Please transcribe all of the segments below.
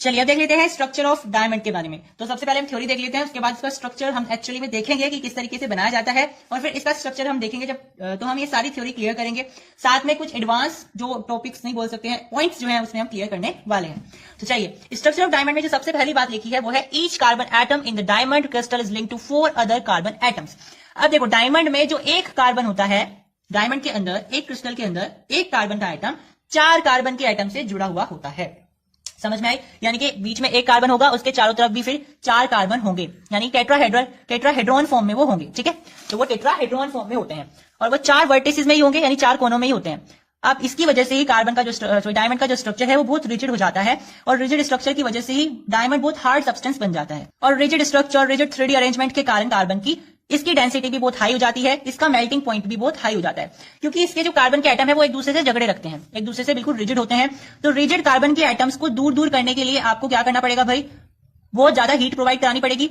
चलिए अब देख लेते हैं स्ट्रक्चर ऑफ डायमंड के बारे में। तो सबसे पहले हम थ्योरी देख लेते हैं, उसके बाद इसका स्ट्रक्चर हम एक्चुअली में देखेंगे कि किस तरीके से बनाया जाता है, और फिर इसका स्ट्रक्चर हम देखेंगे जब तो हम ये सारी थ्योरी क्लियर करेंगे। साथ में कुछ एडवांस जो टॉपिक्स नहीं बोल सकते हैं, पॉइंट्स जो है उसमें हम क्लियर करने वाले हैं। तो चलिए, स्ट्रक्चर ऑफ डायमंड में जो सबसे पहली बात लिखी है वो है each carbon atom in the diamond crystal is linked to 4 other carbon atoms. अब देखो, डायमंड में जो एक कार्बन होता है, डायमंड के अंदर एक क्रिस्टल के अंदर एक कार्बन का एटम 4 कार्बन के एटम से जुड़ा हुआ होता है। समझ में आई? यानी कि बीच में एक कार्बन होगा, उसके चारों तरफ भी फिर 4 कार्बन होंगे, यानी टेट्राहेड्रॉन फॉर्म में वो होंगे। ठीक है, तो वो टेट्राहेड्रॉन फॉर्म में होते हैं और वो 4 वर्टिसेस में ही होंगे, यानी 4 कोनों में ही होते हैं। अब इसकी वजह से ही कार्बन का जो डायमंड का जो स्ट्रक्चर है वो बहुत रिजिड हो जाता है, और रिजिड स्ट्रक्चर की वजह से ही डायमंड बहुत हार्ड सब्सटेंस बन जाता है। और rigid structure, rigid 3D arrangement के कारण कार्बन की इसकी डेंसिटी भी बहुत हाई हो जाती है, इसका मेल्टिंग पॉइंट भी बहुत हाई हो जाता है, क्योंकि इसके जो कार्बन के एटम है वो एक दूसरे से झगड़े रखते हैं, एक दूसरे से बिल्कुल रिजिड होते हैं। तो रिजिड कार्बन के एटम्स को दूर दूर करने के लिए आपको क्या करना पड़ेगा भाई? बहुत ज्यादा हीट प्रोवाइड करानी पड़ेगी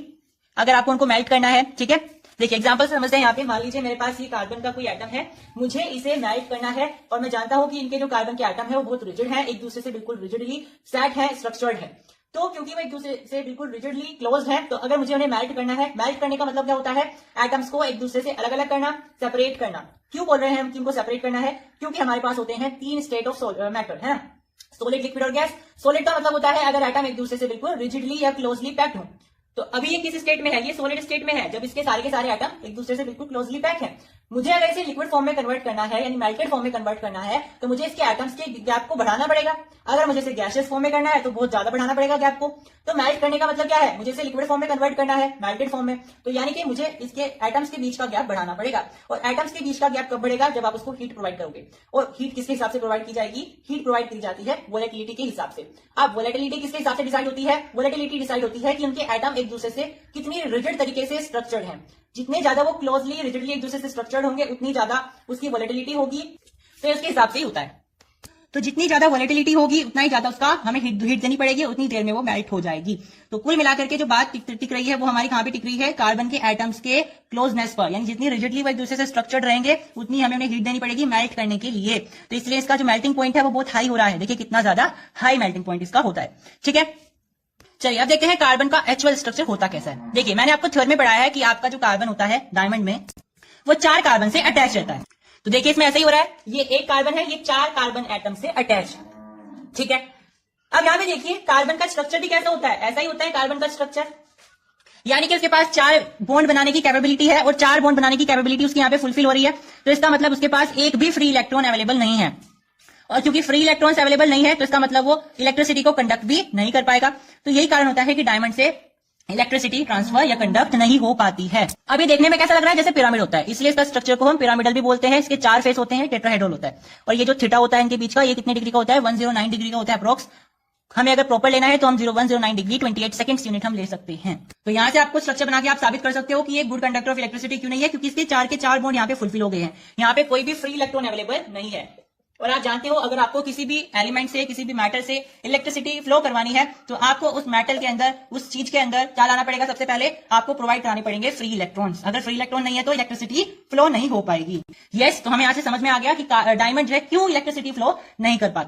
अगर आपको उनको मेल्ट करना है। ठीक है, देखिए एग्जांपल समझते हैं। यहाँ पे मान लीजिए मेरे पास ये कार्बन का कोई एटम है, मुझे इसे मेल्ट करना है, और मैं जानता हूं कि इनके जो कार्बन के एटम है वो बहुत रिजिड है, एक दूसरे से बिल्कुल रिजिडली सेट है, स्ट्रक्चर्ड है। तो क्योंकि वो एक दूसरे से बिल्कुल रिजिडली क्लोज्ड है, तो अगर मुझे उन्हें मेल्ट करना है, मेल्ट करने का मतलब क्या होता है? एटम्स को एक दूसरे से अलग अलग करना, सेपरेट करना। क्यों बोल रहे हैं हम कि इनको सेपरेट करना है? क्योंकि हमारे पास होते हैं 3 स्टेट ऑफ मैटर, है, सोलिड, लिक्विड और गैस। सोलिड का मतलब होता है अगर एटम एक दूसरे से बिल्कुल रिजिडली या क्लोजली पैक्ड हो। तो अभी ये किस स्टेट में है? ये सॉलिड स्टेट में है, जब इसके सारे के सारे एटम एक दूसरे से बिल्कुल क्लोजली पैक है। मुझे अगर इसे लिक्विड फॉर्म में कन्वर्ट करना है, यानी मेल्टेड फॉर्म में कन्वर्ट करना है, तो मुझे इसके एटम्स के गैप को बढ़ाना पड़ेगा। अगर मुझे इसे गैसियस फॉर्म में करना है तो बहुत ज्यादा बढ़ाना पड़ेगा गैप को। तो मेल्ट करने का मतलब क्या है? मुझे इसे लिक्विड फॉर्म में कन्वर्ट करना है, मेल्टेड फॉर्म में, तो यानी कि मुझे इसके एटम्स के बीच का गैप बढ़ाना पड़ेगा। और एटम्स के बीच का गैप कब बढ़ेगा? जब आप उसको हीट प्रोवाइड करोगे। और हीट किसके हिसाब से प्रोवाइड की जाएगी? हीट प्रोवाइड की जाती है वोलेटिलिटी के हिसाब से। अब वोलेटिलिटी किसके हिसाब से डिसाइड होती है? वोलेटिलिटी डिसाइड होती है कि उनके एटम एक दूसरे से कितनी रिजिड तरीके से स्ट्रक्चर्ड हैं। जितने ज्यादा वो क्लोजली रिजिडली एक दूसरे से स्ट्रक्चर्ड होंगे, उतनी ज्यादा उसकी वोलेटिलिटी होगी। तो इसके हिसाब से ही होता है। तो जितनी ज्यादा वोलेटिलिटी होगी उतना ही ज्यादा उसका हमें हीट देनी पड़ेगी, उतनी देर में वो मेल्ट हो जाएगी। तो कुल मिलाकर के जो बात टिक रही है वो हमारी कहां पे टिक रही है? कार्बन के एटम्स के क्लोजनेस पर, यानी जितनी रिजिडली वो एक दूसरे से स्ट्रक्चर्ड रहेंगे उतनी हमें उन्हें हीट देनी पड़ेगी मेल्ट करने के लिए। तो इसलिए इसका जो मेल्टिंग पॉइंट है वो बहुत हाई हो रहा है। देखिए कितना ज्यादा हाई मेल्टिंग पॉइंट इसका होता है। ठीक है, चलिए अब देखते हैं कार्बन का एक्चुअल स्ट्रक्चर होता कैसा है। देखिए मैंने आपको थ्योरी में पढ़ाया है कि आपका जो कार्बन होता है डायमंड में वो 4 कार्बन से अटैच रहता है। तो देखिए इसमें ऐसा ही हो रहा है, ये एक कार्बन है, ये 4 कार्बन एटम से अटैच। ठीक है, अब यहां पे देखिए कार्बन का स्ट्रक्चर भी कैसा होता है? ऐसा ही होता है कार्बन का स्ट्रक्चर, यानी कि उसके पास 4 बॉन्ड बनाने की कैपेबिलिटी है, और 4 बॉन्ड बनाने की कैपेबिलिटी उसकी यहाँ पे फुलफिल हो रही है। तो इसका मतलब उसके पास एक भी फ्री इलेक्ट्रॉन अवेलेबल नहीं है, और क्योंकि फ्री इलेक्ट्रॉन्स अवेलेबल नहीं है तो इसका मतलब वो इलेक्ट्रिसिटी को कंडक्ट भी नहीं कर पाएगा। तो यही कारण होता है कि डायमंड से इलेक्ट्रिसिटी ट्रांसफर या कंडक्ट नहीं हो पाती है। अब ये देखने में कैसा लग रहा है? जैसे पिरामिड होता है, इसलिए इसका स्ट्रक्चर को हम पिरामिडल भी बोलते हैं। इसके 4 फेस होते हैं, टेट्राहेड्रल होता है, और ये जो थीटा होता है इनके बीच का, ये कितने डिग्री का होता है? 109 डिग्री का होता है अप्रोक्स। हमें अगर प्रॉपर लेना है तो हम 0109 डिग्री 28 सेकंड्स यूनिट हम ले सकते हैं। तो यहां से आपको स्ट्रक्चर बना के आप साबित कर सकते हो कि ये गुड कंडक्टर ऑफ इलेक्ट्रिसिटी क्यों नहीं है, क्योंकि इसके 4 के 4 बॉन्ड यहाँ पे फुलफिल हो गए हैं। यहाँ पे कोई भी फ्री इलेक्ट्रॉन अवेलेबल नहीं है। और आप जानते हो अगर आपको किसी भी एलिमेंट से, किसी भी मैटर से इलेक्ट्रिसिटी फ्लो करवानी है तो आपको उस मेटल के अंदर, उस चीज के अंदर क्या लाना पड़ेगा? सबसे पहले आपको प्रोवाइड कराने पड़ेंगे फ्री इलेक्ट्रॉन्स। अगर फ्री इलेक्ट्रॉन नहीं है तो इलेक्ट्रिसिटी फ्लो नहीं हो पाएगी। यस, तो हमें यहां से समझ में आ गया कि डायमंड जो है क्यों इलेक्ट्रिसिटी फ्लो नहीं कर पाता।